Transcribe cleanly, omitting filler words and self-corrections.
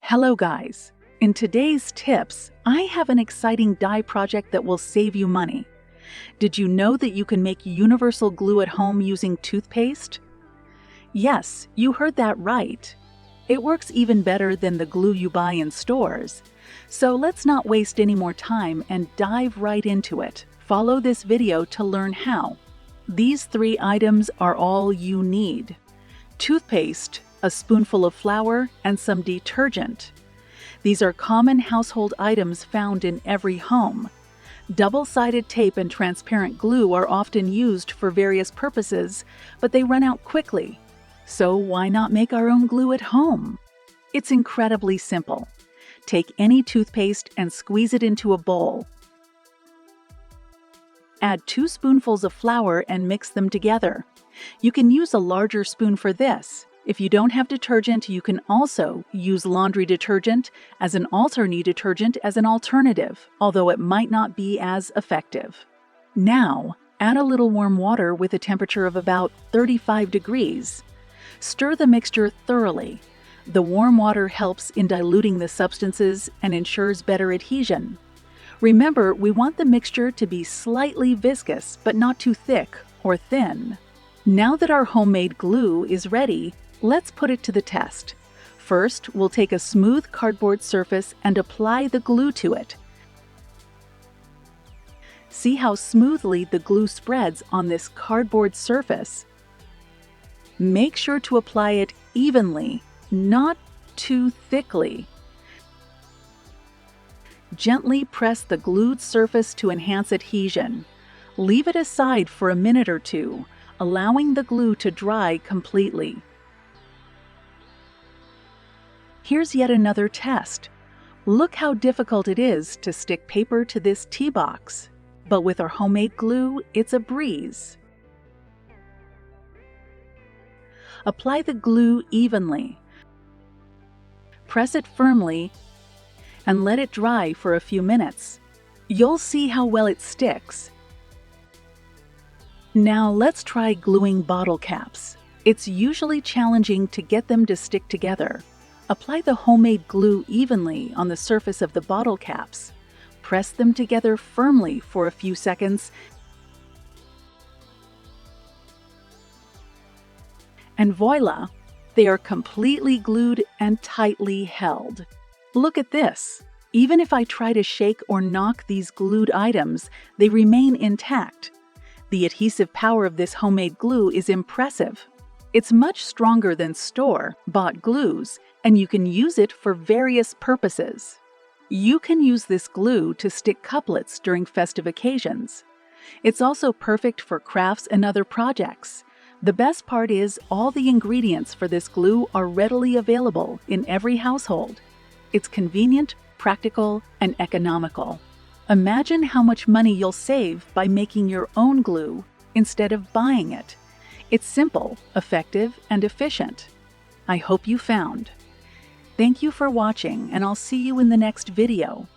Hello guys! In today's tips, I have an exciting dye project that will save you money. Did you know that you can make universal glue at home using toothpaste? Yes, you heard that right. It works even better than the glue you buy in stores. So let's not waste any more time and dive right into it. Follow this video to learn how. These 3 items are all you need: toothpaste, a spoonful of flour, and some detergent. These are common household items found in every home. Double-sided tape and transparent glue are often used for various purposes, but they run out quickly. So why not make our own glue at home? It's incredibly simple. Take any toothpaste and squeeze it into a bowl. Add 2 spoonfuls of flour and mix them together. You can use a larger spoon for this. If you don't have detergent, you can also use laundry detergent as an alternate detergent as an alternative, although it might not be as effective. Now, add a little warm water with a temperature of about 35 degrees. Stir the mixture thoroughly. The warm water helps in diluting the substances and ensures better adhesion. Remember, we want the mixture to be slightly viscous, but not too thick or thin. Now that our homemade glue is ready, let's put it to the test. First, we'll take a smooth cardboard surface and apply the glue to it. See how smoothly the glue spreads on this cardboard surface? Make sure to apply it evenly, not too thickly. Gently press the glued surface to enhance adhesion. Leave it aside for a minute or two, allowing the glue to dry completely. Here's yet another test. Look how difficult it is to stick paper to this tea box. But with our homemade glue, it's a breeze. Apply the glue evenly. Press it firmly and let it dry for a few minutes. You'll see how well it sticks. Now let's try gluing bottle caps. It's usually challenging to get them to stick together. Apply the homemade glue evenly on the surface of the bottle caps. Press them together firmly for a few seconds, and voila! They are completely glued and tightly held. Look at this! Even if I try to shake or knock these glued items, they remain intact. The adhesive power of this homemade glue is impressive. It's much stronger than store-bought glues, and you can use it for various purposes. You can use this glue to stick couplets during festive occasions. It's also perfect for crafts and other projects. The best part is all the ingredients for this glue are readily available in every household. It's convenient, practical, and economical. Imagine how much money you'll save by making your own glue instead of buying it. It's simple, effective, and efficient. I hope you found. Thank you for watching, and I'll see you in the next video.